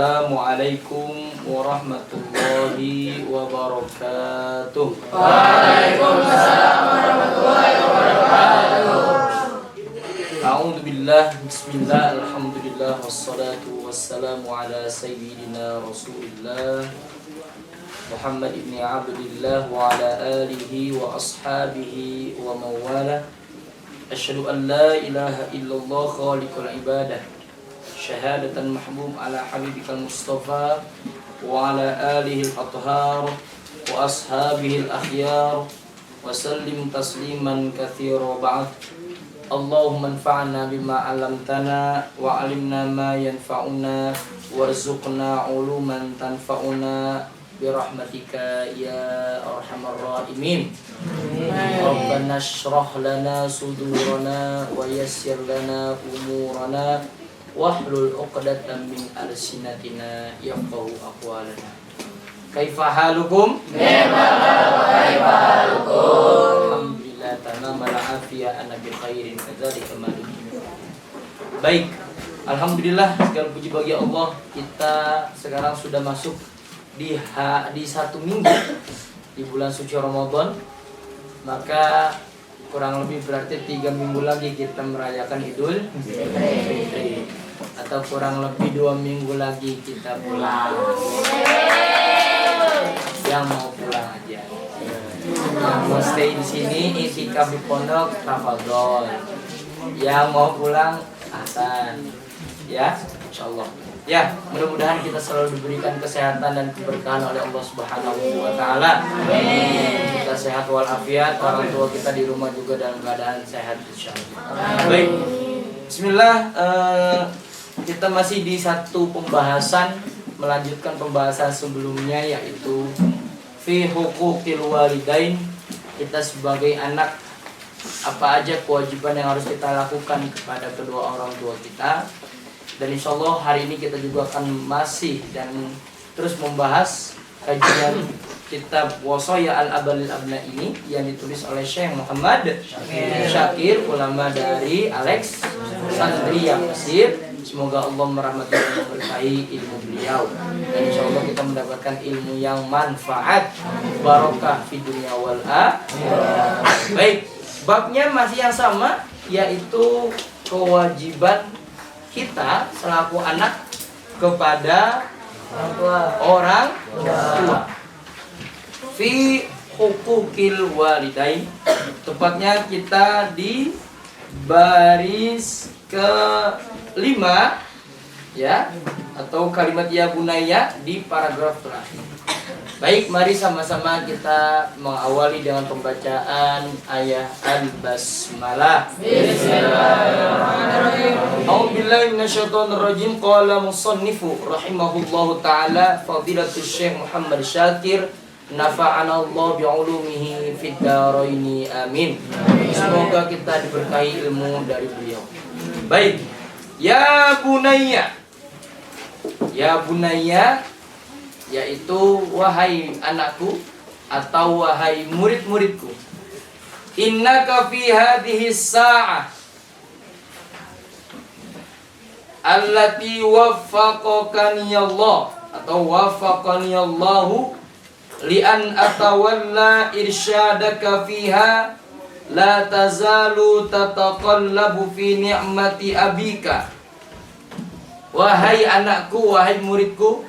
Assalamualaikum warahmatullahi wabarakatuh. Waalaikumsalam warahmatullahi wabarakatuh. A'udzubillah, bismillah, alhamdulillah, wassalatu wassalamu ala sayyidina Rasulillah Muhammad ibn Abdillah wa ala alihi wa ashabihi wa mawala. Asyhadu an la ilaha illallah khaliqul ibadah syahadatan mahbub ala habibikal mustafa wa ala alihi al-athhar wa ashabihi al-akhyar wa sallim tasliman katsira ba'd. Allahumma anfa'na bima 'allamtana wa 'allimna ma yanfa'una warzuqna 'uluman tanfa'una birahmatika ya arhamar rahimin. Rabbana shrah lana sudurana wa yassir lana umurana wahlul 'uqdatam min alsinatina yafqahu aqwalana. Kaifa halukum? Kaifa halukum? Alhamdulillah tamamal afiyah ana bi khairin kadzalika maliki. Baik, alhamdulillah segala puji bagi Allah, kita sekarang sudah masuk di satu minggu di bulan suci Ramadan. Maka kurang lebih berarti 3 minggu lagi kita merayakan Idul Fitri, atau kurang lebih 2 minggu lagi kita pulang. Yang mau pulang aja, yang mau stay di sini itikaf di pondok tafadhol, yang mau pulang ahsan ya, insyaallah. Ya, mudah-mudahan kita selalu diberikan kesehatan dan keberkahan oleh Allah Subhanahu wa taala. Amin. Kita sehat walafiat, orang tua kita di rumah juga dalam keadaan sehat insyaallah. Baik. Bismillah, kita masih di satu pembahasan, melanjutkan pembahasan sebelumnya, yaitu fi huquqil walidain. Kita sebagai anak, apa aja kewajiban yang harus kita lakukan kepada kedua orang tua kita. Dan insya Allah hari ini kita juga akan masih dan terus membahas kajian kitab Wasaya al-Abalil Abna ini yang ditulis oleh Syekh Muhammad Syakir, ulama dari Alexandria, Mesir. Semoga Allah merahmati dan memberkahi ilmu beliau, dan insya Allah kita mendapatkan ilmu yang manfaat, barokah fi dunya wal akhirah. Baik, babnya masih yang sama, yaitu kewajiban kita selaku anak kepada orang tua. Fi huquqil walidain. Tepatnya kita di baris ke-5 ya, atau kalimat ya bunaya di paragraf terakhir. Baik, mari sama-sama kita mengawali dengan pembacaan ayat al-basmalah. Bismillahirrahmanirrahim. A'udzubillahi minasyaitonir rajim. Qala musannifu rahimahullahu taala fadilatul Syekh Muhammad Syakir nafa'ana Allah bi'ulumihi fid dharaini amin. Semoga kita diberkahi ilmu dari beliau. Baik. Ya bunayya. Ya bunayya, yaitu wahai anakku atau wahai murid-muridku. Innaka fi hadhihi sa'ah allati waffaqani Allah atau waffaqani Allahu li an atawalla irsyadaka fiha la tazalu tataqallabu fi ni'mati abika. Wahai anakku, wahai muridku,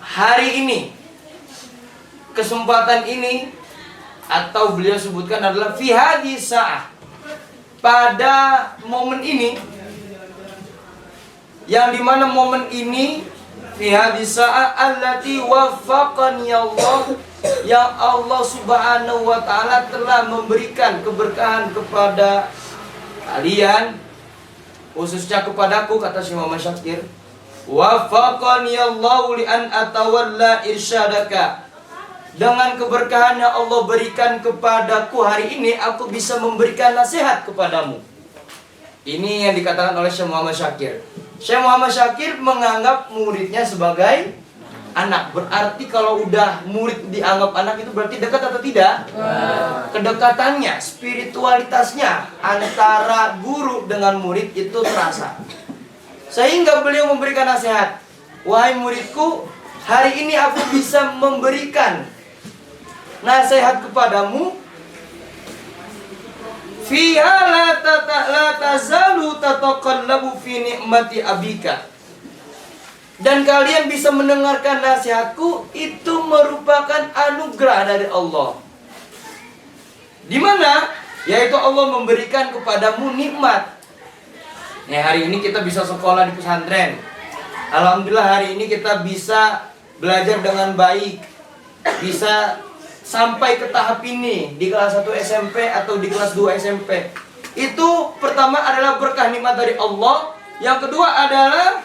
hari ini, kesempatan ini, atau beliau sebutkan adalah fi hadhihi sa'ah, pada momen ini, yang dimana momen ini fi hadhihi sa'ah allati waffaqani Allah, yang Allah Subhanahu wa taala telah memberikan keberkahan kepada kalian, khususnya kepadaku, kata Syekh Muhammad Syakir. Waffaqani Allahu li an atawalla irsyadaka. Dengan keberkahan yang Allah berikan kepadaku hari ini, aku bisa memberikan nasihat kepadamu. Ini yang dikatakan oleh Syekh Muhammad Syakir. Syekh Muhammad Syakir menganggap muridnya sebagai anak. Berarti kalau udah murid dianggap anak itu berarti dekat atau tidak? Kedekatannya, spiritualitasnya antara guru dengan murid itu terasa. Sehingga beliau memberikan nasihat. wahai muridku, hari ini aku bisa memberikan nasihat kepadamu. Fiha la tazalu tataqallabu fi ni'mati abika. Dan kalian bisa mendengarkan nasihatku, itu merupakan anugerah dari Allah. Di mana? Yaitu Allah memberikan kepadamu nikmat. Nah, hari ini kita bisa sekolah di pesantren. Alhamdulillah hari ini kita bisa belajar dengan baik. Bisa sampai ke tahap ini di kelas 1 SMP atau di kelas 2 SMP. Itu pertama adalah berkah nikmat dari Allah. Yang kedua adalah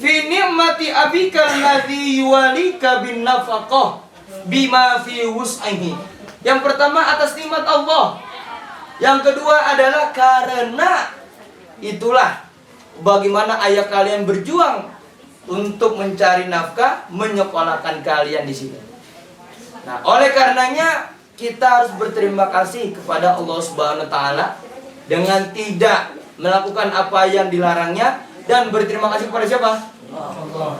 fi ni'mati abika alladzi yuwalika bin nafaqah bima fi wus'aihi. Yang pertama atas nikmat Allah. Yang kedua adalah karena itulah bagaimana ayah kalian berjuang untuk mencari nafkah, menyekolahkan kalian di sini. Nah, oleh karenanya kita harus berterima kasih kepada Allah Subhanahu wa taala dengan tidak melakukan apa yang dilarangnya, dan berterima kasih kepada siapa?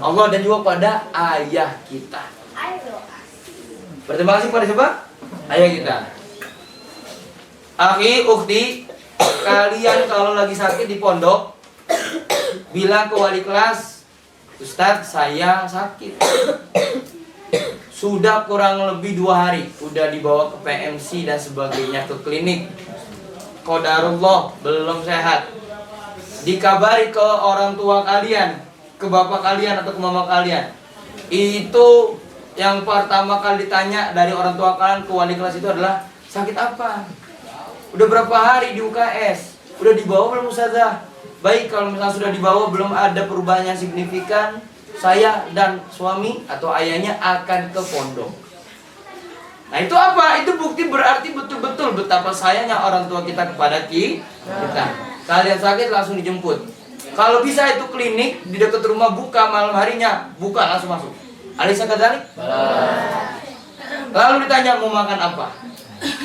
Allah, dan juga pada ayah kita. Berterima kasih kepada siapa? Ayah kita. Akhi, ukhti, kalian kalau lagi sakit di pondok, bilang ke wali kelas, Ustadz saya sakit. Sudah kurang lebih 2 hari, udah dibawa ke PMC dan sebagainya, ke klinik. Qadarullah belum sehat. Dikabari ke orang tua kalian, ke bapak kalian atau ke mama kalian. Itu yang pertama kali ditanya dari orang tua kalian ke wali kelas itu adalah, sakit apa? Udah berapa hari di UKS? Udah dibawa belum Ustazah? Baik, kalau misalnya sudah dibawa belum ada perubahan yang signifikan, saya dan suami atau ayahnya akan ke pondok. Nah, itu apa? Itu bukti berarti betul-betul betapa sayangnya orang tua kita kepada kita. Kalian sakit langsung dijemput. Kalau bisa itu klinik di dekat rumah buka malam harinya, buka langsung masuk. Alisa kadalik? Lalu ditanya mau makan apa?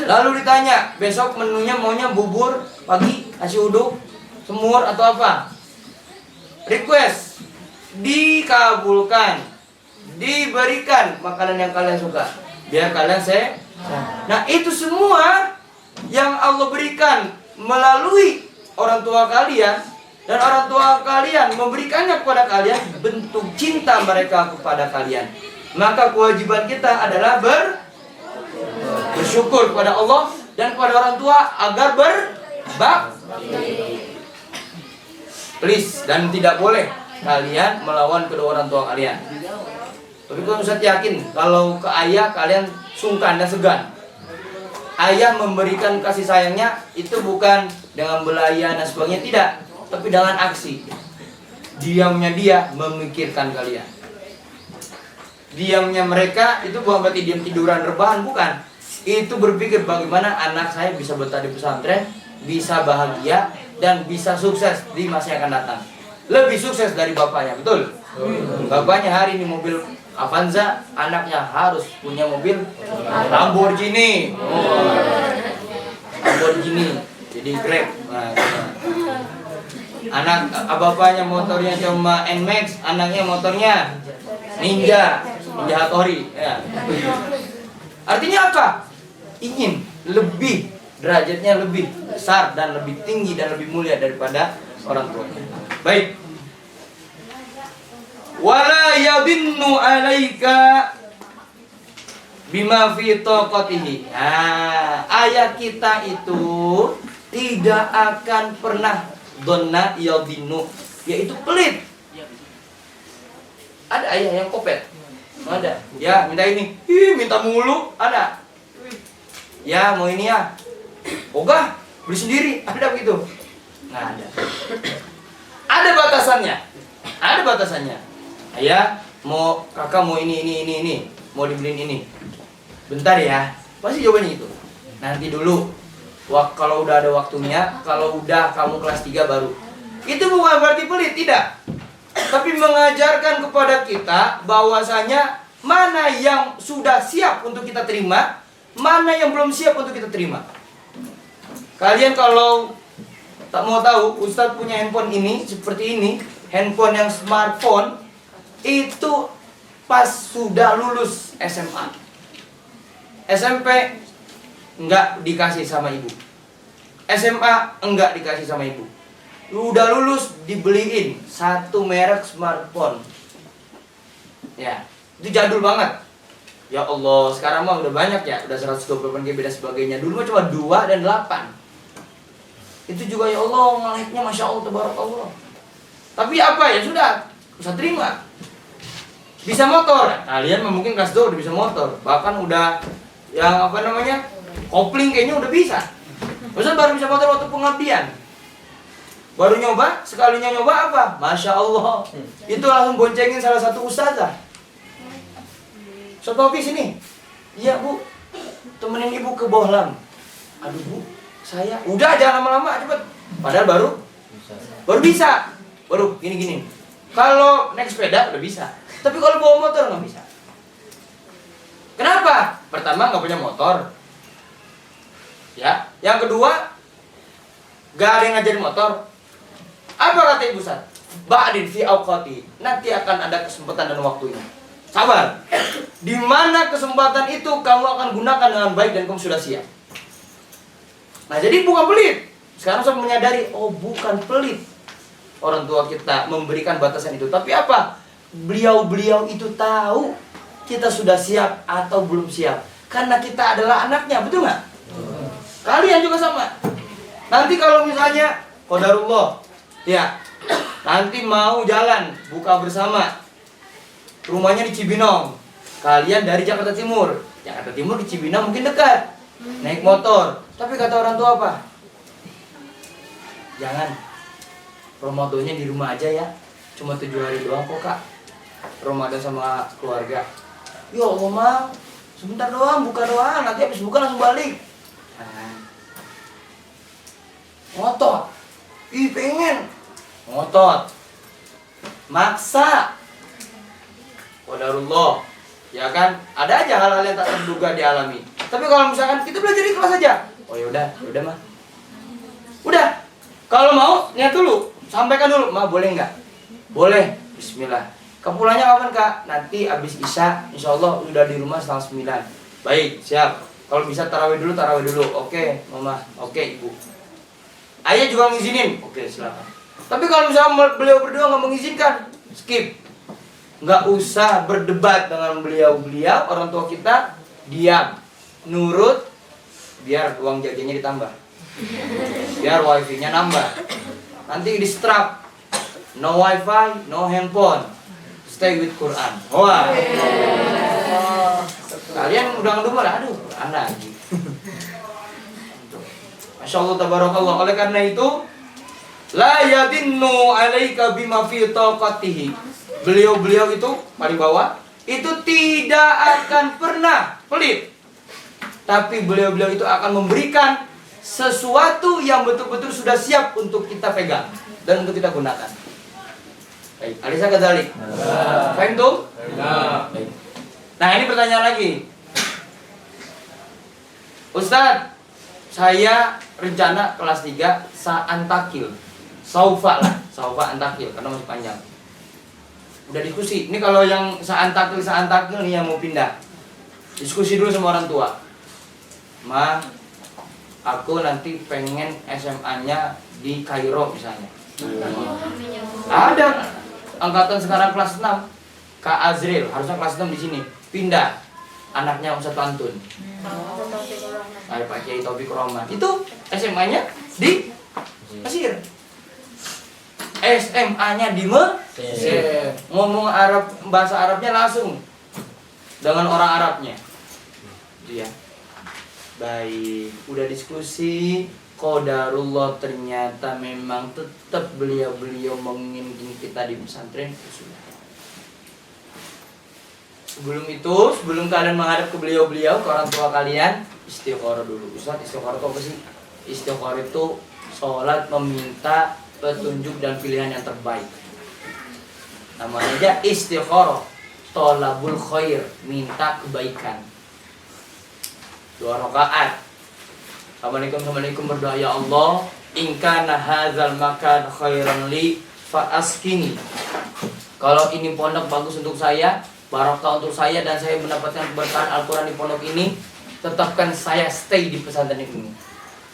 Lalu ditanya besok menunya maunya bubur pagi, nasi uduk, semur atau apa? Request dikabulkan, diberikan makanan yang kalian suka biar kalian sehat. Nah, itu semua yang Allah berikan melalui orang tua kalian, dan orang tua kalian memberikannya kepada kalian bentuk cinta mereka kepada kalian. Maka kewajiban kita adalah bersyukur kepada Allah dan kepada orang tua agar berbakti. Please, dan tidak boleh kalian melawan kedua orang tua kalian. Tapi kalau Ustaz yakin kalau ke ayah kalian sungkan dan segan. Ayah memberikan kasih sayangnya itu bukan dengan belayan dan sebagainya, tidak, tapi dengan aksi. Diamnya dia memikirkan kalian. Diamnya mereka itu bukan berarti diam tiduran rebahan, bukan. Itu berpikir bagaimana anak saya bisa betah di pesantren, bisa bahagia dan bisa sukses di masa yang akan datang. Lebih sukses dari bapaknya, betul? Bapaknya hari ini mobil Avanza, anaknya harus punya mobil Lamborghini. Lamborghini, jadi Grab. Nah, anak bapaknya motornya cuma NMAX, anaknya motornya Ninja Hattori. Ya. Artinya apa? Ingin lebih, derajatnya lebih besar dan lebih tinggi dan lebih mulia daripada orang tuanya. Baik. Wala yadinnu alaika bima fi taqatihi. Nah, ayah kita itu tidak akan pernah donna yadinnu, yaitu pelit. Ada ayah yang kopet? Ada. Ya, minta ini. Minta mulu. Ada. Ya, mau ini ya. Ogah, beli sendiri. Ada begitu? Nggak ada. Ada batasannya. Ada batasannya. Ayah, kakak mau ini. Mau dibeliin ini. Bentar ya. Pasti jawabannya itu. Nanti dulu. Kalau udah ada waktunya, kalau udah kamu kelas 3 baru. Itu bukan berarti pelit, tidak. Tapi mengajarkan kepada kita bahwasanya mana yang sudah siap untuk kita terima, mana yang belum siap untuk kita terima. Kalian kalau tak mau tahu, Ustadz punya handphone ini seperti ini, handphone yang smartphone, itu pas sudah lulus SMA. SMP enggak dikasih sama ibu. SMA enggak dikasih sama ibu. Udah lulus dibeliin satu merek smartphone. Ya, itu jadul banget. Ya Allah, sekarang mah udah banyak ya, udah 128 GB dan sebagainya. Dulu mah cuma 2 dan 8. Itu juga ya Allah, ngeleknya Masya Allah, tabarakallah. Tapi apa ya, sudah, bisa terima. Bisa motor, kalian mungkin kelas 2 udah bisa motor. Bahkan udah, yang apa namanya, kopling kayaknya udah bisa. Ustaz baru bisa motor waktu pengabdian. Baru nyoba, sekalinya nyoba apa? Masya Allah. Itu langsung boncengin salah satu ustazah. Sotopi sini. Iya bu, temenin ibu ke Bohlam. Aduh bu, saya udah jangan lama-lama cepet. Padahal baru bisa. Baru gini-gini. Kalau naik sepeda udah bisa. Tapi kalau bawa motor nggak bisa. Kenapa? Pertama nggak punya motor. Ya. Yang kedua, nggak ada yang ngajarin motor. Apa kata ibu Ustaz? Ba'din fi awqati. Nanti akan ada kesempatan dan waktunya. Sabar. Di mana kesempatan itu kamu akan gunakan dengan baik dan kamu sudah siap. Nah, jadi bukan pelit. Sekarang saya menyadari, oh bukan pelit. Orang tua kita memberikan batasan itu. Tapi apa? Beliau-beliau itu tahu kita sudah siap atau belum siap. Karena kita adalah anaknya, betul nggak? Kalian juga sama. Nanti kalau misalnya qadarullah, ya, nanti mau jalan buka bersama. Rumahnya di Cibinong. Kalian dari Jakarta Timur. Jakarta Timur ke Cibinong mungkin dekat. Naik motor. Tapi kata orang tua apa? Jangan. Ramadannya di rumah aja ya. Cuma 7 hari doang kok kak. Ramadan sama keluarga. Ya Allah Mang, sebentar doang, buka doang. Nanti habis buka langsung balik. Ngotot. Ih pengen. Ngotot. Maksa. Qadarullah. Ya kan? Ada aja hal-hal yang tak terduga dialami. Tapi kalau misalkan kita belajar ikhlas aja. Oh yaudah mah. Udah. Kalau mau niat dulu, sampaikan dulu, "Ma, boleh nggak?" Boleh. Bismillah. Kepulangnya kapan kak? Nanti abis Isya, insya Allah udah di rumah setengah 9. Baik, siap. Kalau bisa tarawih dulu. Oke, mama. Oke, ibu. Ayah juga ngizinin. Oke, silakan. Tapi kalau misalnya beliau berdua nggak mengizinkan, skip. Nggak usah berdebat dengan beliau-beliau. Orang tua kita diam, nurut, biar uang jajannya ditambah, biar wifi-nya nambah. Nanti di strap, no wifi, no handphone, stay with Quran. Wah, kalian udah ngedumel, aduh, Quran lagi. Masya Allah, tabarakallah. Oleh karena itu, la yadinnu alaika bima fi taqatihi. Beliau-beliau itu paling bawah itu tidak akan pernah pelit. Tapi beliau-beliau itu akan memberikan sesuatu yang betul-betul sudah siap untuk kita pegang dan untuk kita gunakan. Baik, Alisa kadzalik. Paham tuh? Baik. Nah, ini pertanyaan lagi. Ustadz, saya rencana kelas 3 sa'antakil. Saufa antakil karena masih panjang. Udah diskusi. Ini kalau yang sa'antakil nih yang mau pindah. Diskusi dulu sama orang tua. Ma, aku nanti pengen SMA-nya di Kairo misalnya. Ada angkatan sekarang kelas 6. Kak Azril, harusnya kelas 6 di sini. Pindah. Anaknya Ustaz Pantun. Ada Pak Kiai Taufik Rohman. Itu SMA-nya di Mesir. SMA-nya di Mesir. Ngomong Arab, bahasa Arabnya langsung dengan orang Arabnya. Itu ya. Baik, udah diskusi. Qadarullah ternyata memang tetap beliau-beliau menginginkan kita di pesantren. Sudah. Sebelum kalian menghadap ke beliau-beliau, ke orang tua kalian, istikharah dulu. Ustaz, istikharah itu apa sih? Istikharah itu sholat meminta petunjuk dan pilihan yang terbaik. Namanya aja istikharah, tolabul khair, minta kebaikan. 2 rakaat. Assalamualaikum berdoa, ya Allah, in kana hadzal makan khairan li fa askini. Kalau ini pondok bagus untuk saya, barokah untuk saya, dan saya mendapatkan keberkahan Al-Quran di pondok ini, tetapkan saya stay di pesantren ini.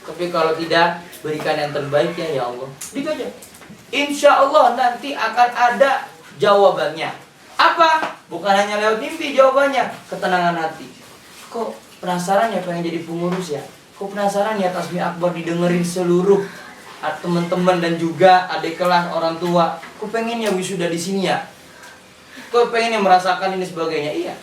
Tapi kalau tidak, berikan yang terbaik ya Allah. Gitu aja. Insya Allah nanti akan ada jawabannya. Apa? Bukan hanya lewat mimpi jawabannya. Ketenangan hati. Kok penasaran ya pengen jadi pengurus ya? Kok penasaran ya tasbih akbar didengerin seluruh teman-teman dan juga adik kelas, orang tua? Kok pengen ya wisuda di sini ya? Kok pengen yang merasakan ini sebagainya? Iya.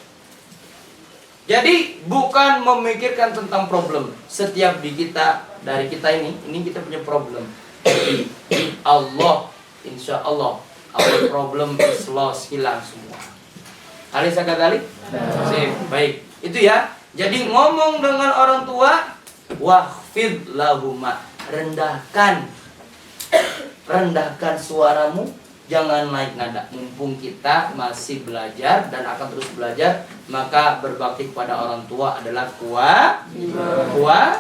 Jadi bukan memikirkan tentang problem. Setiap dari kita ini kita punya problem. Allah, insya Allah, our problem is lost, hilang semua. Alisa kali? Baik, itu ya. Jadi ngomong dengan orang tua, wahfid lahuma, rendahkan suaramu, jangan naik nada. Mumpung kita masih belajar dan akan terus belajar, maka berbakti kepada orang tua adalah kewajiban.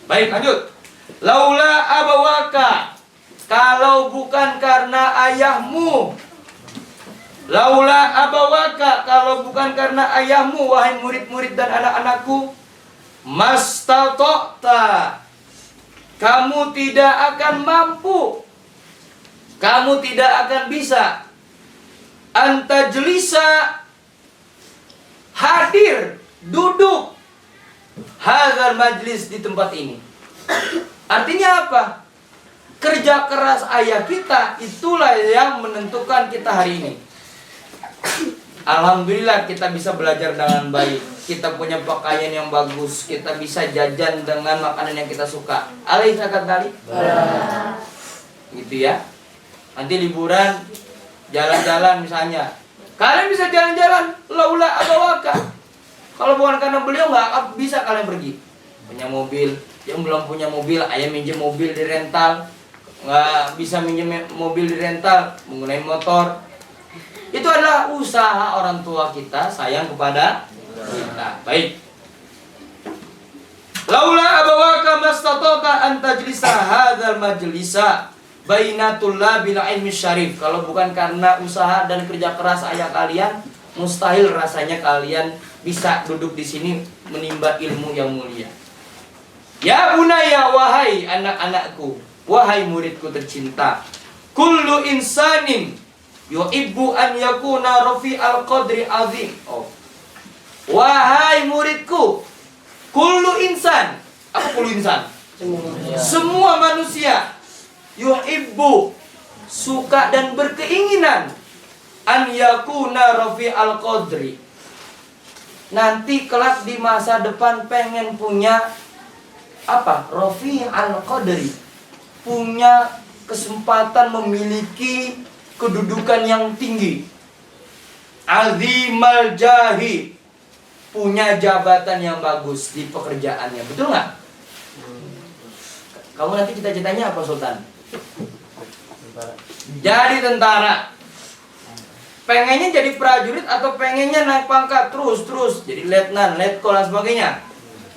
Baik, lanjut. Laula abawaka, kalau bukan karena ayahmu. Laula abawaka, kalau bukan karena ayahmu, wahai murid-murid dan anak-anakku, mastata'ta, kamu tidak akan mampu, kamu tidak akan bisa antajlisa, hadir, duduk hadzal majlis, di tempat ini. Artinya apa? Kerja keras ayah kita itulah yang menentukan kita hari ini. Alhamdulillah kita bisa belajar dengan baik, kita punya pakaian yang bagus, kita bisa jajan dengan makanan yang kita suka. Alaihi kali. Gitu ya. Nanti liburan jalan-jalan misalnya, kalian bisa jalan-jalan laula abawaka. Kalau bukan karena beliau nggak bisa kalian pergi. Punya mobil, yang belum punya mobil, ayah minjem mobil di rental, nggak bisa minjem mobil di rental, menggunakan motor. Itu adalah usaha orang tua kita sayang kepada kita. Baik. Laula abawaka mastata'ta an tajlisa hadzal majlisa bainatullah bil ilmi syarif. Kalau bukan karena usaha dan kerja keras ayah kalian, mustahil rasanya kalian bisa duduk di sini menimba ilmu yang mulia. Ya bunaya, wahai anak-anakku, wahai muridku tercinta, kullu insanin yuhibbu an yakuna rafi'al qadri azim. Wahai muridku, kullu insan. Apa kullu insan? Semua manusia yuhibbu, suka dan berkeinginan, an yakuna rafi'al qadri, nanti kelak di masa depan pengen punya apa? Rafi'al qadri, punya kesempatan memiliki kedudukan yang tinggi. Azimal jahi, punya jabatan yang bagus di pekerjaannya. Betul nggak? Kamu nanti cita-citanya apa, Sultan? Jadi tentara. Pengennya jadi prajurit atau pengennya naik pangkat terus jadi letnan, letkol dan sebagainya?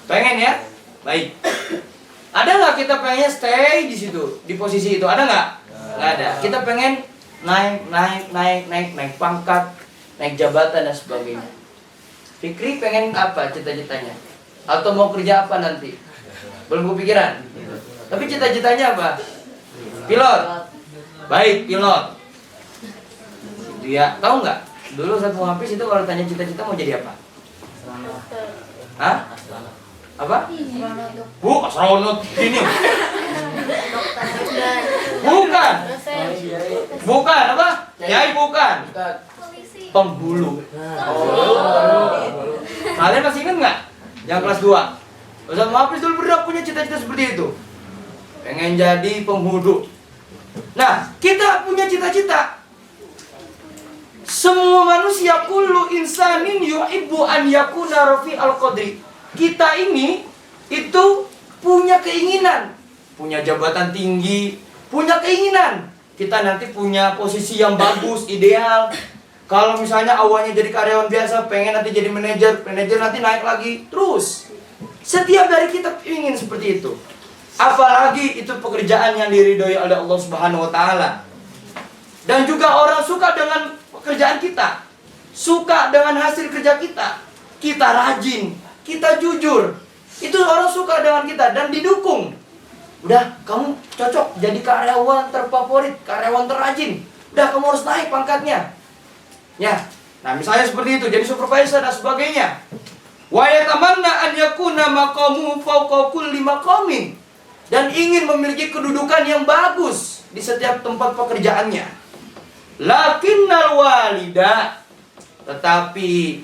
Pengen ya? Baik. Ada nggak kita pengennya stay di situ, di posisi itu? Ada nggak? Nggak ada. Kita pengen naik pangkat, naik jabatan dan sebagainya. Fikri pengen apa cita-citanya? Atau mau kerja apa nanti? Belum kepikiran. Tapi cita-citanya apa? Pilot. Baik, pilot. Itu ya. Tahu nggak? Dulu Ustaz Muhafiz itu kalau tanya cita-cita mau jadi apa? Hah? Apa? Astronot ini. Bukan apa? Kiai bukan. Penghulu. Kalian masih ingat nggak? Yang kelas 2. Ustaz Muhafiz dulu pernah punya cita-cita seperti itu. Pengen jadi penghulu. Nah, kita punya cita-cita. Semua manusia, kullu insanin yuhibbu an yakuna rafi'al qadri. Kita ini itu punya keinginan, punya jabatan tinggi, punya keinginan. Kita nanti punya posisi yang bagus, ideal. Kalau misalnya awalnya jadi karyawan biasa, pengen nanti jadi manajer nanti naik lagi, terus. Setiap dari kita ingin seperti itu. Apalagi itu pekerjaan yang diridhoi oleh Allah Subhanahu wa taala. Dan juga orang suka dengan pekerjaan kita, suka dengan hasil kerja kita. Kita rajin, kita jujur. Itu orang suka dengan kita dan didukung. Udah, kamu cocok jadi karyawan terfavorit, karyawan terrajin. Udah, kamu harus naik pangkatnya. Ya. Nah, misalnya seperti itu, jadi supervisor dan sebagainya. Wa yatamanna an yakuna maqamu fawqa kulli maqamin. Dan ingin memiliki kedudukan yang bagus di setiap tempat pekerjaannya. Lakinnal walida, tetapi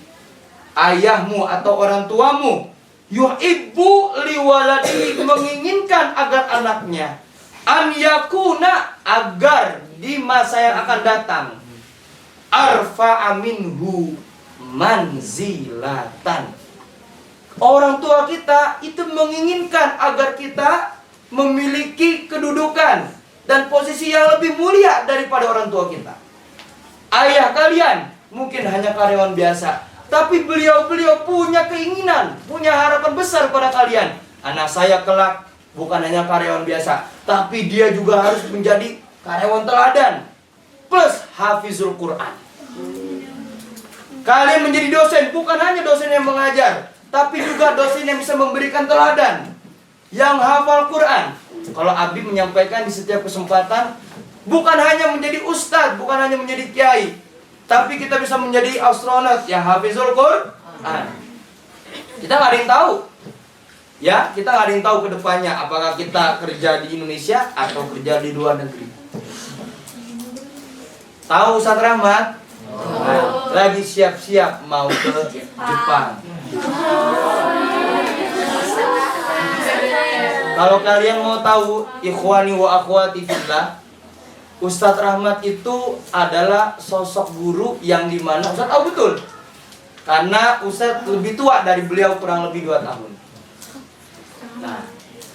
ayahmu atau orang tuamu yuhibbu liwaladi, menginginkan agar anaknya an yakuna, agar di masa yang akan datang arfa'a minhu manzilatan. Orang tua kita itu menginginkan agar kita memiliki kedudukan dan posisi yang lebih mulia daripada orang tua kita. Ayah kalian mungkin hanya karyawan biasa, tapi beliau punya keinginan, punya harapan besar pada kalian. Anak saya kelak bukan hanya karyawan biasa, tapi dia juga harus menjadi karyawan teladan plus hafizul Quran. Kalian menjadi dosen, bukan hanya dosen yang mengajar, tapi juga dosen yang bisa memberikan teladan, yang hafal Quran. Kalau Abi menyampaikan di setiap kesempatan, bukan hanya menjadi ustadz, bukan hanya menjadi kiai, tapi kita bisa menjadi astronot yang hafizul Quran. Kita nggak ada yang tahu. Ya, kita nggak ada yang tahu ke depannya apakah kita kerja di Indonesia atau kerja di luar negeri. Tahu Ustaz Rahmat? Nah, lagi siap-siap mau ke Jepang. Kalau kalian mau tahu, ikhwani wa akhwati fillah, Ustadz Rahmat itu adalah sosok guru yang dimana Ustadz tahu betul, karena Ustadz lebih tua dari beliau kurang lebih 2 tahun. Nah,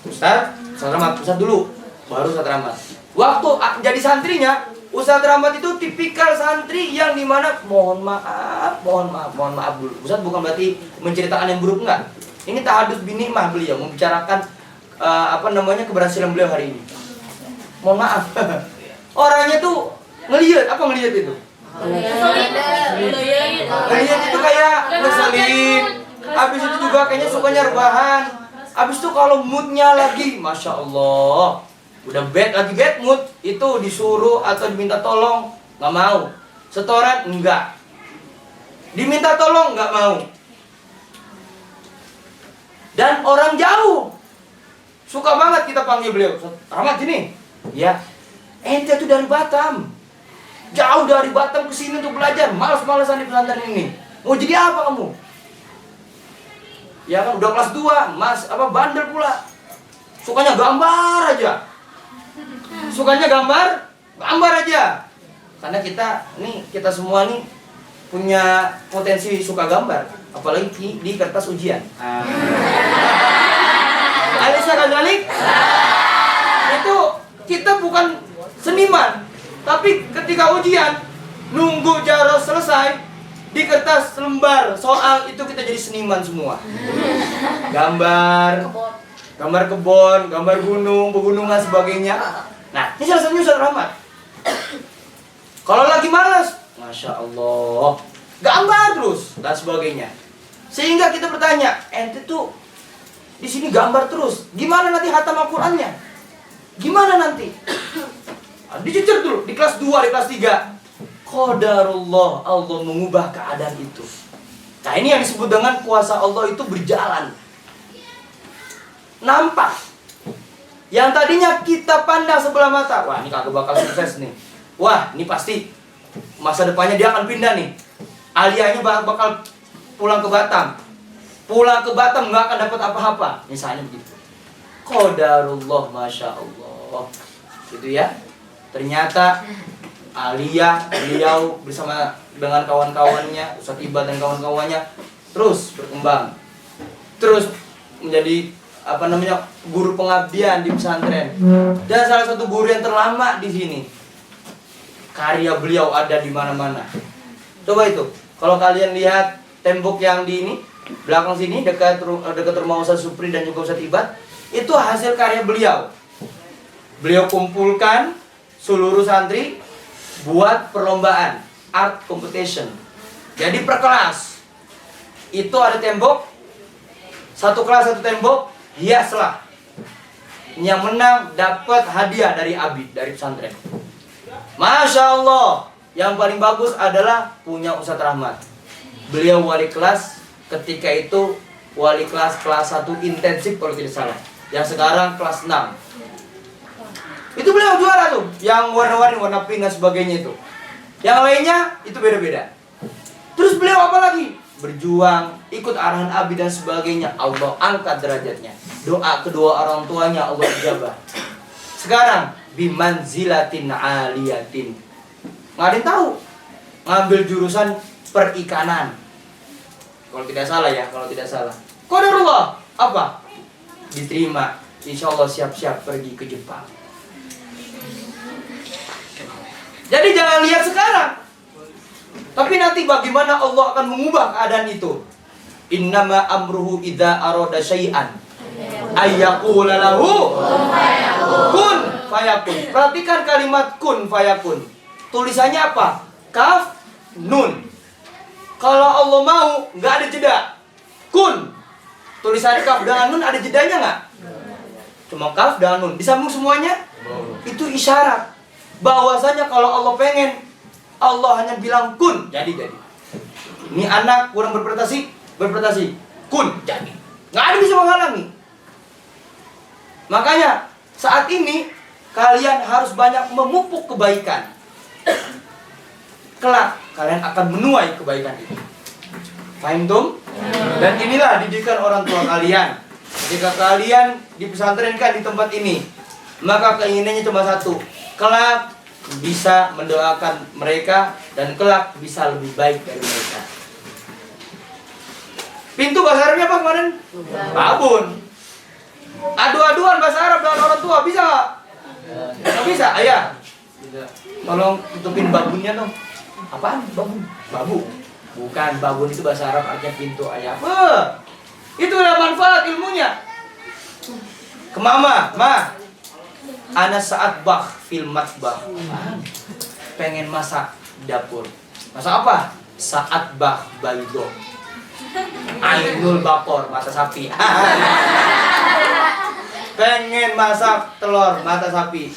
Ustadz Rahmat, Ustadz dulu, baru Ustadz Rahmat. Waktu jadi santrinya, Ustadz Rahmat itu tipikal santri yang dimana mohon maaf dulu. Ustadz bukan berarti menceritakan yang buruk, enggak. Ini tahadus binikmah beliau, membicarakan keberhasilan beliau hari ini. Mohon maaf. Orangnya tuh ngelihat itu? Ngelihat itu kayak ngeselin. Habis itu juga kayaknya sukanya rebahan. Habis itu kalau moodnya lagi, masya Allah, udah bad mood, itu disuruh atau diminta tolong nggak mau. Setoran enggak. Diminta tolong nggak mau. Dan orang jauh suka banget kita panggil beliau. Rahmat sini. Ya. Ente tuh dari Batam, jauh dari Batam ke sini untuk belajar, malas-malasan di pesantren ini. Mau jadi apa kamu? Ya kan udah kelas 2, bandel pula. Sukanya gambar aja. Gambar aja. Karena kita semua nih punya potensi suka gambar, apalagi di kertas ujian. Alisa kadzalik? Itu kita bukan seniman, tapi ketika ujian nunggu jaros selesai, di kertas lembar soal itu kita jadi seniman semua. Gambar kebun, gambar gunung, pegunungan sebagainya. Nah, ini salah satunya Ustadz Rahmat. Kalau lagi malas, masya Allah, gambar terus dan sebagainya. Sehingga kita bertanya, ente tuh di sini gambar terus, gimana nanti khatam Al-Qur'annya? Gimana nanti? Dicecer dulu di kelas 2, di kelas 3. Qadarullah, Allah mengubah keadaan itu. Nah, ini yang disebut dengan kuasa Allah itu berjalan. Nampak. Yang tadinya kita pandang sebelah mata, wah ini kagak bakal sukses nih. Wah, ini pasti masa depannya dia akan pindah nih. Aliyahnya bakal pulang ke Batam. Pulang ke Batam nggak akan dapat apa-apa. Misalnya begitu. Qadarullah, masya Allah. Gitu ya. Ternyata Aliyah, beliau bersama dengan kawan-kawannya, Ustadz Ibad dan kawan-kawannya terus berkembang. Terus menjadi guru pengabdian di pesantren. Dan salah satu guru yang terlama di sini. Karya beliau ada di mana-mana. Coba itu, kalau kalian lihat tembok yang di ini, belakang sini dekat rumah Ustadz Supri dan juga Ustadz Ibad, itu hasil karya beliau. Beliau kumpulkan seluruh santri buat perlombaan art competition. Jadi per kelas itu ada tembok, satu kelas satu tembok, hiaslah. Yang menang dapat hadiah dari Abid, dari pesantren. Masya Allah, yang paling bagus adalah punya Ustadz Rahmat. Beliau wali kelas ketika itu, wali kelas 1 intensif kalau tidak salah. Yang sekarang kelas 6. Itu beliau juara tuh, yang warna-warni, warna pink dan sebagainya itu. Yang lainnya itu beda-beda. Terus beliau apa lagi? Berjuang, ikut arahan Abi dan sebagainya. Allah angkat derajatnya. Doa kedua orang tuanya Allah ijabah. Sekarang bimanzilatin aliyatin. Nggak ada yang tahu. Ngambil jurusan perikanan. Kalau tidak salah ya, kalau tidak salah. Qadarullah apa? Diterima. Insya Allah siap-siap pergi ke Jepang. Jadi jangan lihat sekarang, tapi nanti bagaimana Allah akan mengubah keadaan itu. Innama amruhu idza arada syai'an ayyaqula lahu kun fayakun. Perhatikan kalimat kun fayakun. Tulisannya apa? Kaf nun. Kalau Allah mau nggak ada jeda. Kun. Tulisan kaf dengan nun ada jedanya nggak? Cuma kaf dengan nun. Disambung semuanya? Itu isyarat bahwasanya kalau Allah pengen, Allah hanya bilang kun, jadi. Ini anak kurang berprestasi, kun, jadi. Nggak ada bisa menghalangi. Makanya saat ini kalian harus banyak memupuk kebaikan. Kelak kalian akan menuai kebaikan itu. Fahim tum? Dan inilah didikan orang tua kalian. Jika kalian dipesantrenkan di tempat ini, maka keinginannya cuma satu. Kelak bisa mendoakan mereka dan kelak bisa lebih baik dari mereka. Pintu bahasa Arabnya apa kemarin? Babun. Adu-aduan bahasa Arab dengan orang tua bisa nggak? Nggak bisa, ayah. Tolong tutupin babunnya dong. Apaan? Babun? Babu. Bukan, babun itu bahasa Arab artinya pintu, ayah. Itu adalah manfaat ilmunya. Ke mama, ma. Ana saat bah fil matbah. Pengen masak di dapur. Masak apa? Saat bah baydo. Ainul bakor, mata sapi. Pengen masak telur mata sapi.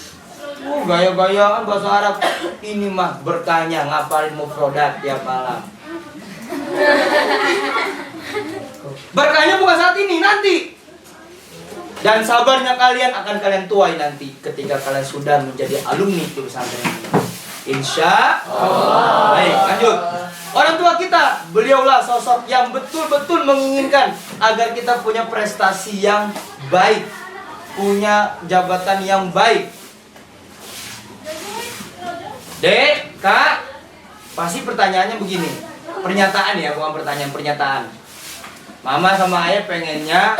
Gaya-gayaan bahasa Arab. Ini mah bertanya ngapalin mufrodat tiap malam. Berkahnya bukan saat ini, nanti. Dan sabarnya kalian akan kalian tuai nanti ketika kalian sudah menjadi alumni pesantren ini. Insya Allah. Baik, lanjut. Orang tua kita, beliaulah sosok yang betul-betul menginginkan agar kita punya prestasi yang baik, punya jabatan yang baik. Dek, Kak, pasti pertanyaannya begini. Pernyataan ya, bukan pertanyaan, pernyataan. Mama sama ayah pengennya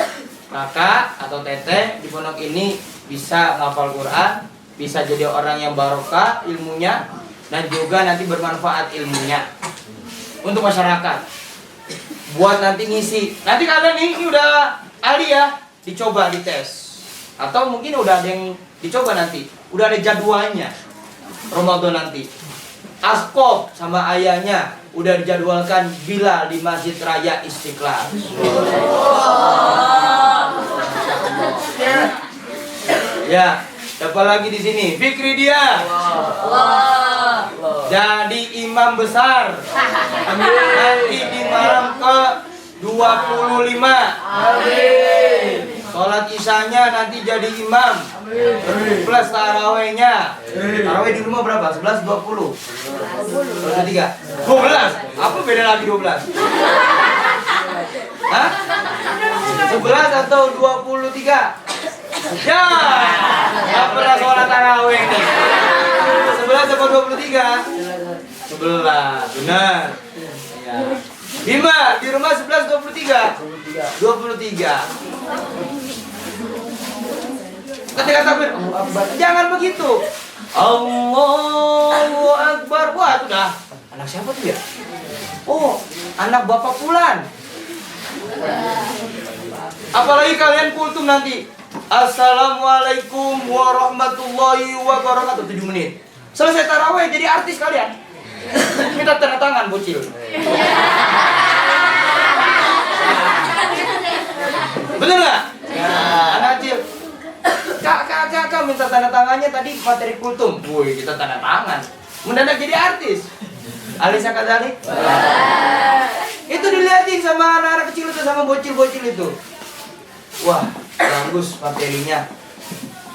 kakak atau teteh di pondok ini bisa ngafal Quran, bisa jadi orang yang barokah ilmunya, dan juga nanti bermanfaat ilmunya untuk masyarakat. Buat nanti ngisi. Nanti kalian ini udah ahli ya, dicoba dites. Atau mungkin udah ada yang dicoba nanti, udah ada jadwalnya. Ramadan nanti. Askop sama ayahnya udah dijadwalkan bila di Masjid Raya Istiqlal. Ya, siapa lagi di sini? Fikri dia. Jadi imam besar. Nanti di malam ke 25. Sholat isyanya nanti jadi imam. Plus tarawehnya. Taraweh di rumah berapa? 11, 20? 23? 12? Apa beda lagi 12? Hah? 11 atau 23? Ya, gak pernah sholat taraweh nih. 11 atau 23? 11, benar. Ya. Bima, di rumah 11, 23? 23. Ketika takbir, jangan begitu. Allahu Akbar. Wah, itu dah. Anak siapa tuh ya? Oh, anak Bapak Fulan. Apalagi kalian kultum nanti. Assalamualaikum warahmatullahi wabarakatuh. 7 menit. Selesai taraweh jadi artis kalian. Minta tanda tangan bocil. Bener nggak? Anak kecil. Kak minta tanda tangannya tadi materi kultum. Woi, kita tanda tangan. Mendadak jadi artis. Alisa Kadzalik? Itu dilihatin sama anak-anak kecil itu, sama bocil-bocil itu. Wah, bagus materinya.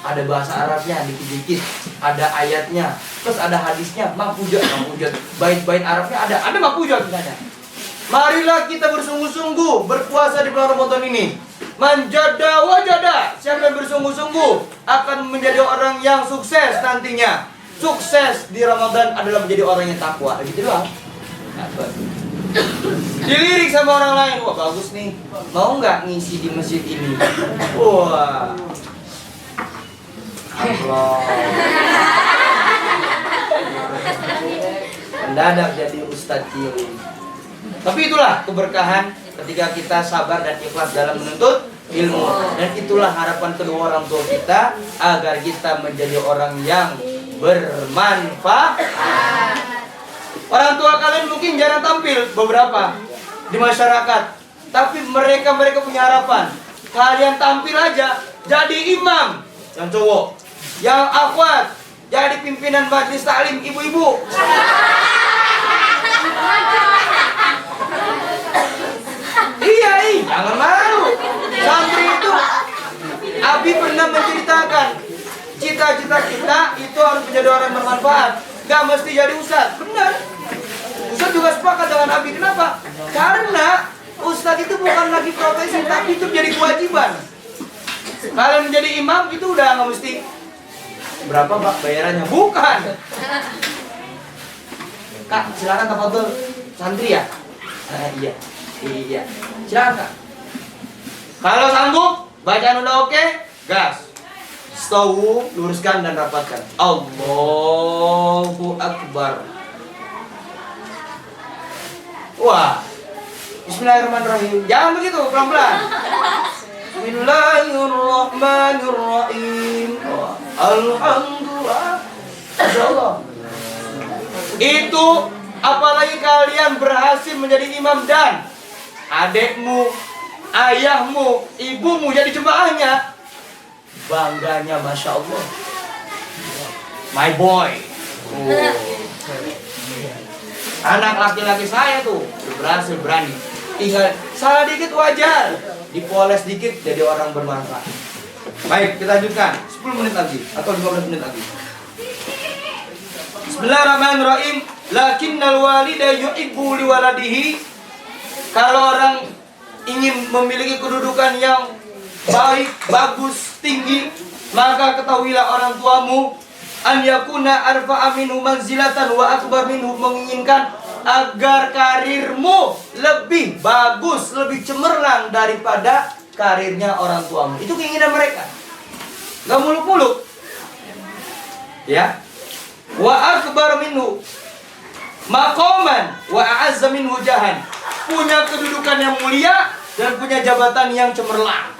Ada bahasa Arabnya dikit-dikit, ada ayatnya, terus ada hadisnya, mafhujat, bait-bait Arabnya ada mafhujat misalnya. Marilah kita bersungguh-sungguh berpuasa di bulan Ramadan ini. Manjada wajada, siapa yang bersungguh-sungguh akan menjadi orang yang sukses nantinya. Sukses di Ramadan adalah menjadi orang yang takwa. Gitu doang. Dilirik sama orang lain, wah bagus nih, mau nggak ngisi di masjid ini? Wah, Allah. Mendadak jadi ustadz cilik. Tapi itulah keberkahan ketika kita sabar dan ikhlas dalam menuntut ilmu. Dan itulah harapan kedua orang tua kita, agar kita menjadi orang yang bermanfaat. Orang tua kalian mungkin jarang tampil beberapa di masyarakat, tapi mereka punya harapan. Kalian tampil aja jadi imam yang cowok, yang akhwat jadi pimpinan majelis taklim ibu-ibu. Iya, jangan malu. Santri itu, Abi pernah menceritakan, cita-cita kita itu harus menjadi orang yang bermanfaat. Gak mesti jadi ustadz. Benar. Ustadz juga sepakat dengan Abi. Kenapa? Karena ustadz itu bukan lagi profesi, tapi itu jadi kewajiban. Kalau menjadi imam itu udah gak mesti berapa Pak bayarannya. Bukan. Kak, silakan tafadhol. Santri ya? Iya. Silakan Kak. Kalau sanggup, bacaan udah oke, gas. Stawu, luruskan dan rapatkan. Allahu Akbar. Wah. Bismillahirrahmanirrahim. Jangan begitu, pelan-pelan. Bismillahirrahmanirrahim. Alhamdulillah. Masyaallah. Itu apalagi kalian berhasil menjadi imam dan adekmu, ayahmu, ibumu jadi jemaahnya, bangganya Masya Allah. My boy. Anak laki-laki saya tuh berhasil, berani. Tinggal salah dikit wajar, dipoles dikit jadi orang bermanfaat. Baik, kita lanjutkan 10 menit lagi atau 15 menit lagi. Bismillahirrahmanirrahim. Lakinnal walida yuhibbu liwaladihi. Kalau orang ingin memiliki kedudukan yang baik, bagus, tinggi, maka ketahuilah orang tuamu an yakuna arfa'a minhu manzilatan wa akbar minhu, menginginkan agar karirmu lebih bagus, lebih cemerlang daripada karirnya orang tuamu. Itu keinginan mereka. Gak muluk-muluk. Ya. Wa akbar minhu maqaman wa a'azza minhu jahan. Punya kedudukan yang mulia dan punya jabatan yang cemerlang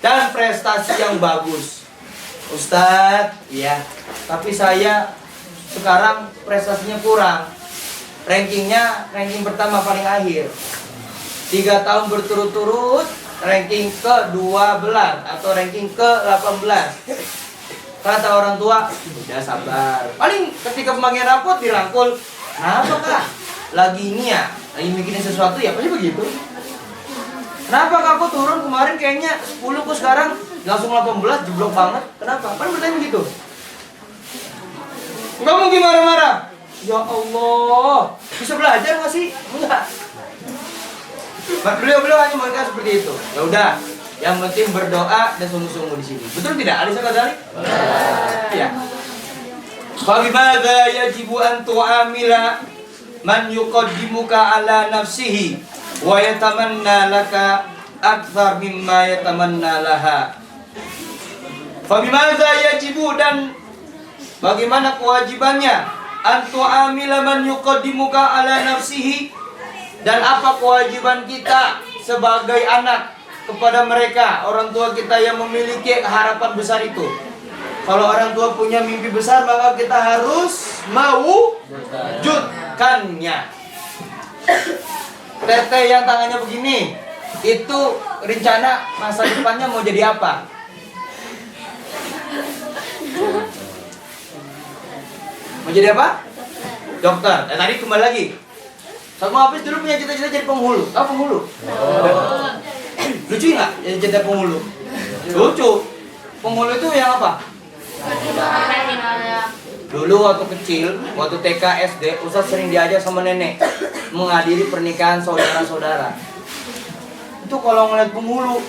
dan prestasi yang bagus. Ustadz, ya, tapi saya sekarang prestasinya kurang. Ranking pertama paling akhir. 3 tahun berturut-turut ranking ke-12 atau ranking ke-18. Kata orang tua, udah sabar. Paling ketika pembagian rapot dirangkul, kenapa Kak? Lagi ini ya, lagi mikirin sesuatu ya, pasti begitu. Kenapa Kak, kok turun kemarin kayaknya 10 kok sekarang langsung 18, jeblok banget. Kenapa? Paling bertanya gitu. Enggak mungkin marah-marah. Ya Allah, bisa belajar nggak sih? Enggak. Beliau hanya mengatakan seperti itu. Ya udah, yang penting berdoa dan sungguh-sungguh di sini. Betul tidak, Alisa Kadzalik? Ya. Fabimada yajibu an tu'amila man yuqaddimuka ala nafsihi wa yatamanna laka akthar mimma yatamanna laha. Fabimada yajibu, dan bagaimana kewajibannya an tu'amila man yuqaddimuka ala nafsihi, dan apa kewajiban kita sebagai anak kepada mereka, orang tua kita yang memiliki harapan besar itu. Kalau orang tua punya mimpi besar, maka kita harus mewujudkannya. Teteh yang tangannya begini, itu rencana masa depannya mau jadi apa? Mau jadi apa? Dokter. Tadi kembali lagi. Sama Hafiz dulu punya cita-cita jadi penghulu. Tahu penghulu? Lucu nggak jadi cita penghulu? Lucu. Penghulu itu yang apa? Dulu waktu kecil, waktu TK SD, Ustaz sering diajak sama nenek menghadiri pernikahan saudara-saudara. Itu kalau ngeliat penghulu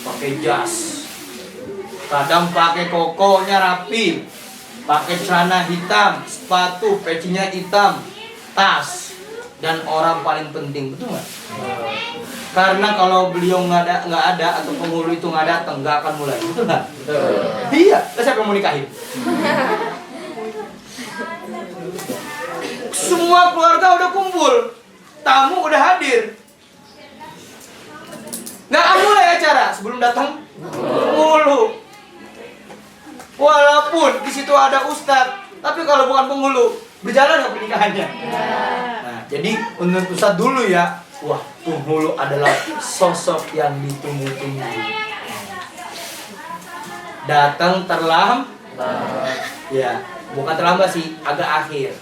pakai jas, kadang pakai kokonya rapi, pakai celana hitam, sepatu pecinya hitam, tas, dan orang paling penting, betul nggak? Karena kalau beliau nggak ada atau penghulu itu nggak datang, nggak akan mulai, betul nggak? Iya, terus siapa yang mau nikahin? Semua keluarga udah kumpul, tamu udah hadir, nggak akan mulai acara sebelum datang penghulu. Walaupun di situ ada ustadz, tapi kalau bukan penghulu, berjalan nggak pernikahannya? Nah, jadi untuk ustadz dulu ya. Wah, penghulu adalah sosok yang ditunggu-tunggu. Datang terlambat. Ya, bukan terlambat sih, agak akhir.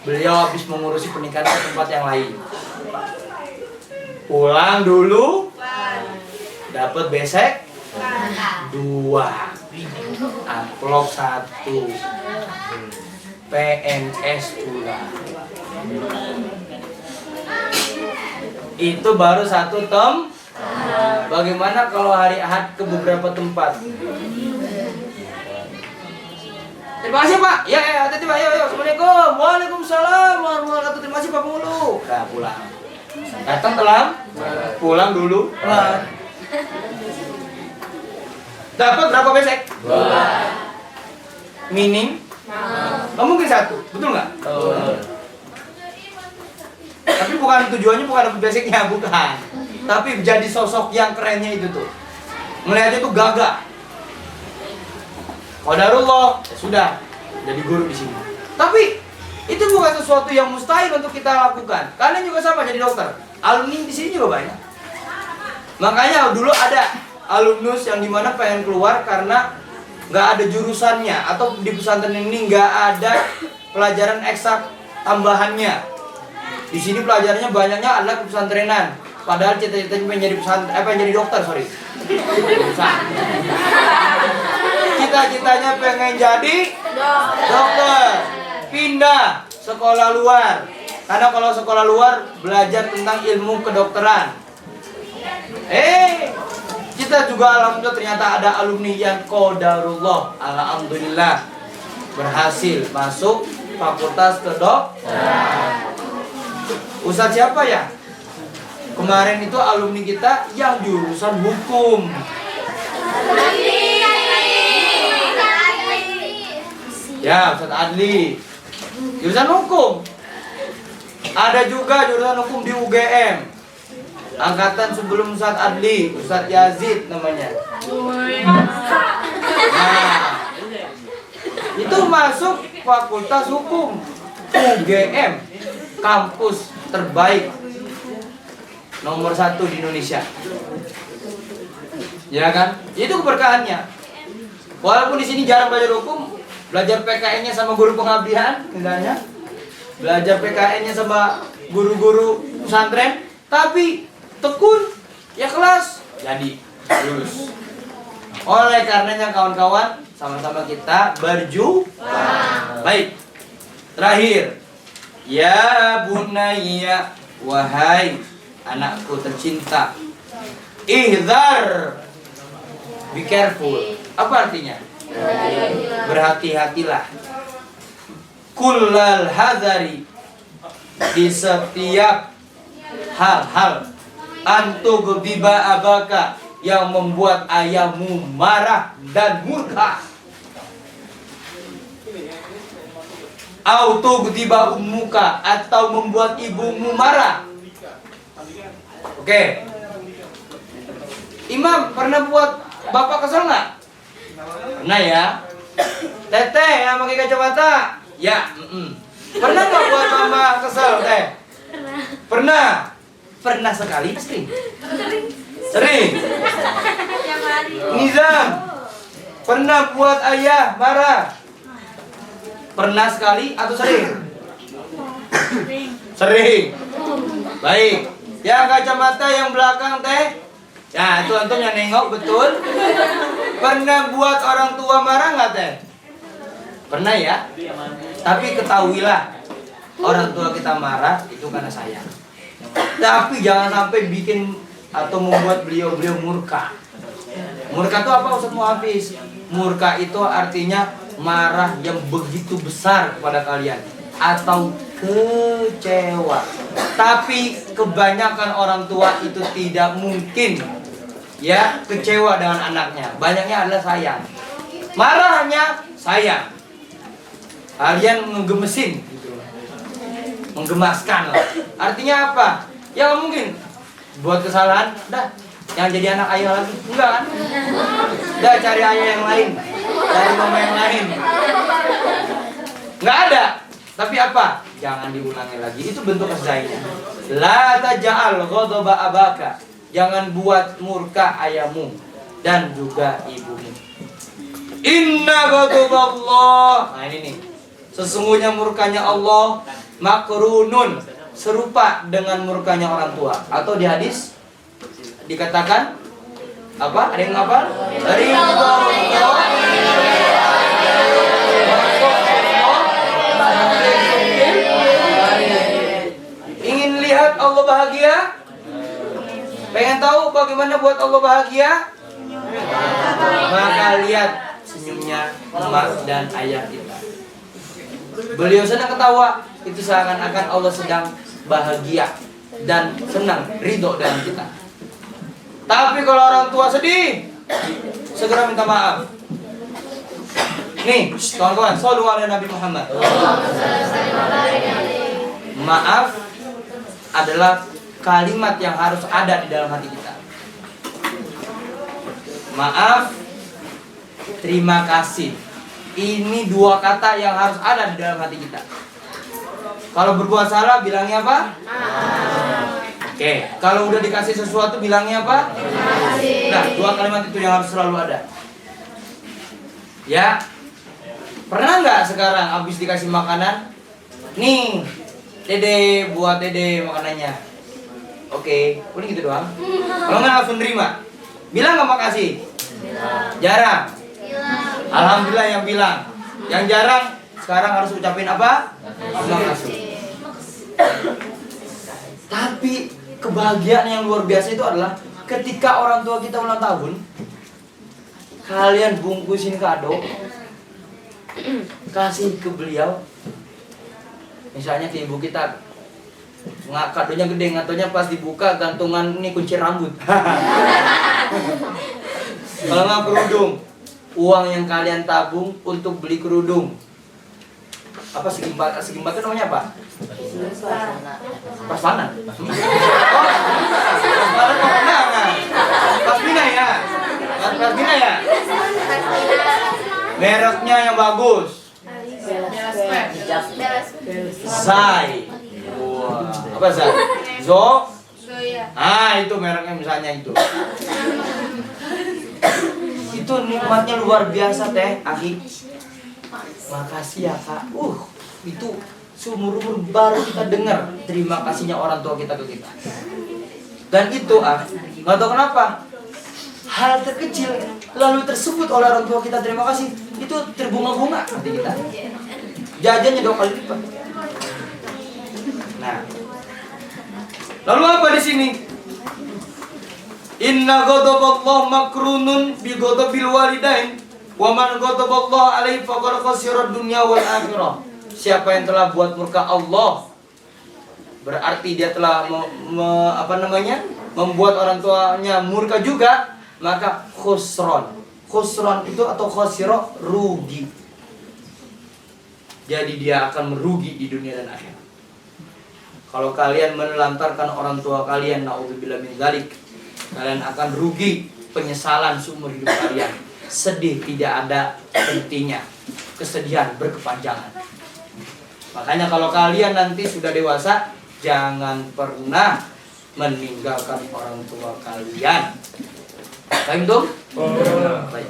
Beliau habis mengurusi pernikahan ke tempat yang lain. Pulang dulu, dapat besek 2, amplop 1, PNS pula. Itu baru 1 tem. Bagaimana kalau hari Ahad ke beberapa tempat? Terima kasih Pak. Ya, hati-hati Pak. Yuk. Assalamualaikum. Waalaikumsalam warahmatullahi wabarakatuh. Terima kasih Pak Penghulu. Nah, pulang. Datang telam, pulang dulu. Pulang. Dapat berapa besek? 2. Minim? Oh, mungkin 1. Betul nggak? Tapi bukan tujuannya bukan dapat beseknya, bukan. Tapi jadi sosok yang kerennya itu tuh. Melihatnya tuh gagah. Qadarullah, ya sudah jadi guru di sini. Tapi itu bukan sesuatu yang mustahil untuk kita lakukan. Kalian juga sama jadi dokter. Alumni di sini juga banyak. Makanya dulu ada alumnus yang dimana pengen keluar karena nggak ada jurusannya atau di pesantren ini nggak ada pelajaran eksak tambahannya. Di sini pelajarannya banyaknya adalah kepesantrenan. Padahal cita-citanya pengen jadi pengen jadi dokter, sorry. Cita-citanya pengen jadi dokter. Pindah sekolah luar. Karena kalau sekolah luar belajar tentang ilmu kedokteran. Kita juga alhamdulillah ternyata ada alumni yang qadarullah, alhamdulillah berhasil masuk fakultas kedokteran. Ustadz siapa ya? Kemarin itu alumni kita yang jurusan hukum. Ya, Ustadz Adli. Jurusan hukum. Ada juga jurusan hukum di UGM. Angkatan sebelum Ustadz Adli, Ustadz Yazid namanya. Nah, itu masuk fakultas hukum UGM, kampus terbaik nomor 1 di Indonesia. Ya kan? Itu keberkahannya. Walaupun di sini jarang belajar hukum, belajar PKN-nya sama guru pengabdian, misalnya. Belajar PKN-nya sama guru-guru pesantren, tapi tekun, ya kelas, jadi lulus. Oleh karenanya kawan-kawan, sama-sama kita berjuang. Baik. Terakhir, ya bunayya, wahai anakku tercinta, ihzar, be careful. Apa artinya? Berhati-hatilah. Kullal hadari, di setiap hal-hal, antugdiba abaka, yang membuat ayahmu marah dan murka. Autugdiba ummuka, atau membuat ibumu marah. Oke. Imam pernah buat bapak kesel nggak? Pernah ya? Teteh yang pakai kacamata? Ya. Pernah nggak buat mama kesel, Teh? Pernah. Pernah sekali, sering. Sering. Nizam, pernah buat ayah marah? Pernah sekali atau sering? Sering. Baik. Yang kacamata yang belakang, Teh? Ya, itu antum yang nengok, betul. Pernah buat orang tua marah nggak, Teh? Pernah ya? Tapi ketahuilah, orang tua kita marah itu karena sayang. Tapi jangan sampai bikin atau membuat beliau-beliau murka. Murka itu apa, Ustaz Muhafiz? Murka itu artinya marah yang begitu besar kepada kalian atau kecewa. Tapi kebanyakan orang tua itu tidak mungkin ya kecewa dengan anaknya. Banyaknya adalah sayang. Marah hanya sayang. Kalian menggemesin gitu. Menggemaskan lah. Artinya apa? Ya nggak mungkin buat kesalahan, dah yang jadi anak ayah lagi, enggak kan? Dah cari ayah yang lain, cari mama yang lain. Nggak ada. Tapi apa? Jangan diulangi lagi. Itu bentuk kasih sayangnya. La taj'al ghadaba abaka. Jangan buat murka ayahmu dan juga ibumu. Inna ghadaballah. Nah ini nih. Sesungguhnya murkanya Allah makrunun, serupa dengan murkanya orang tua. Atau di hadis dikatakan apa? Ada yang apa? Ridho Allah. Ingin lihat Allah bahagia? Pengen tahu bagaimana buat Allah bahagia? Maka lihat senyumnya emak dan ayah kita. Beliau sedang ketawa, itu seakan-akan Allah sedang bahagia dan senang, ridho dengan kita. Tapi kalau orang tua sedih, segera minta maaf. Nih, kawan-kawan, shollu ala Nabi Muhammad. Maaf adalah kalimat yang harus ada di dalam hati kita. Maaf, terima kasih. Ini dua kata yang harus ada di dalam hati kita. Kalau berbuat salah bilangnya apa? Oke. Kalau udah dikasih sesuatu bilangnya apa? Nah, dua kalimat itu yang harus selalu ada. Ya. Pernah nggak sekarang habis dikasih makanan? Nih, Dede buat Dede makanannya. Oke, udah gitu doang. Kalau nggak langsung terima. Bilang nggak makasih? Jarang. Alhamdulillah yang bilang. Yang jarang sekarang harus ucapin apa? Terima kasih. Tapi kebahagiaan yang luar biasa itu adalah ketika orang tua kita ulang tahun, kalian bungkusin kado, kasih ke beliau. Misalnya ke ibu kita, nggak kadonya gede, ngatonya pas dibuka gantungan ini kunci rambut. Kalau nggak kerudung, uang yang kalian tabung untuk beli kerudung. Apa segimbat itu namanya apa? Paspanan. Pasmina ya. Pasmina ya. Mereknya yang bagus. Zai. Wah, apa Zai? Zo. Ah, itu mereknya misalnya itu. Itu nikmatnya luar biasa teh, Aki. Makasih ya kak. Itu seumur-umur baru kita dengar terima kasihnya orang tua kita ke kita. Dan itu nggak tahu kenapa hal terkecil lalu tersebut oleh orang tua kita terima kasih itu terbunga-bunga hati kita. Jajannya 2 kali lipat. Nah, lalu apa di sini? Inna ghadaballah makrunun bi ghadabil walidain wa man ghadaballah alaihi faqad khasira dunya wal akhirah. Siapa yang telah buat murka Allah berarti dia telah membuat orang tuanya murka juga, maka khusron. Khusron itu atau khasira rugi. Jadi dia akan merugi di dunia dan akhirat. Kalau kalian menelantarkan orang tua kalian, naudzubillah min dzalik, kalian akan rugi, penyesalan seumur hidup kalian. sedih tidak ada hentinya, kesedihan berkepanjangan. Makanya kalau kalian nanti sudah dewasa, jangan pernah meninggalkan orang tua kalian. Baik tuh? Baik.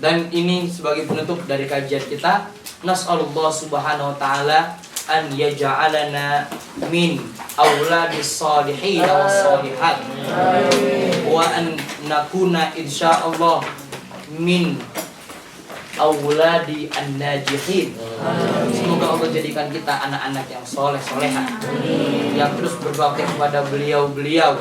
Dan ini sebagai penutup dari kajian kita. Nas'alullah subhanahu wa ta'ala an yaj'alana min auladis salihin was salihat wa an nakuna insyaallah min auladi an-najihin. Semoga Allah jadikan kita anak-anak yang soleh-soleha, yang terus berbakti kepada beliau-beliau,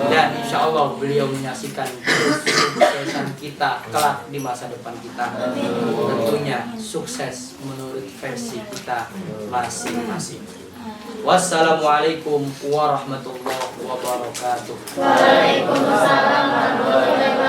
dan insya Allah beliau menyaksikan kesuksesan kita kelak di masa depan kita. Tentunya sukses menurut versi kita masing-masing. Wassalamualaikum warahmatullahi wabarakatuh. Waalaikumsalam warahmatullahi wabarakatuh.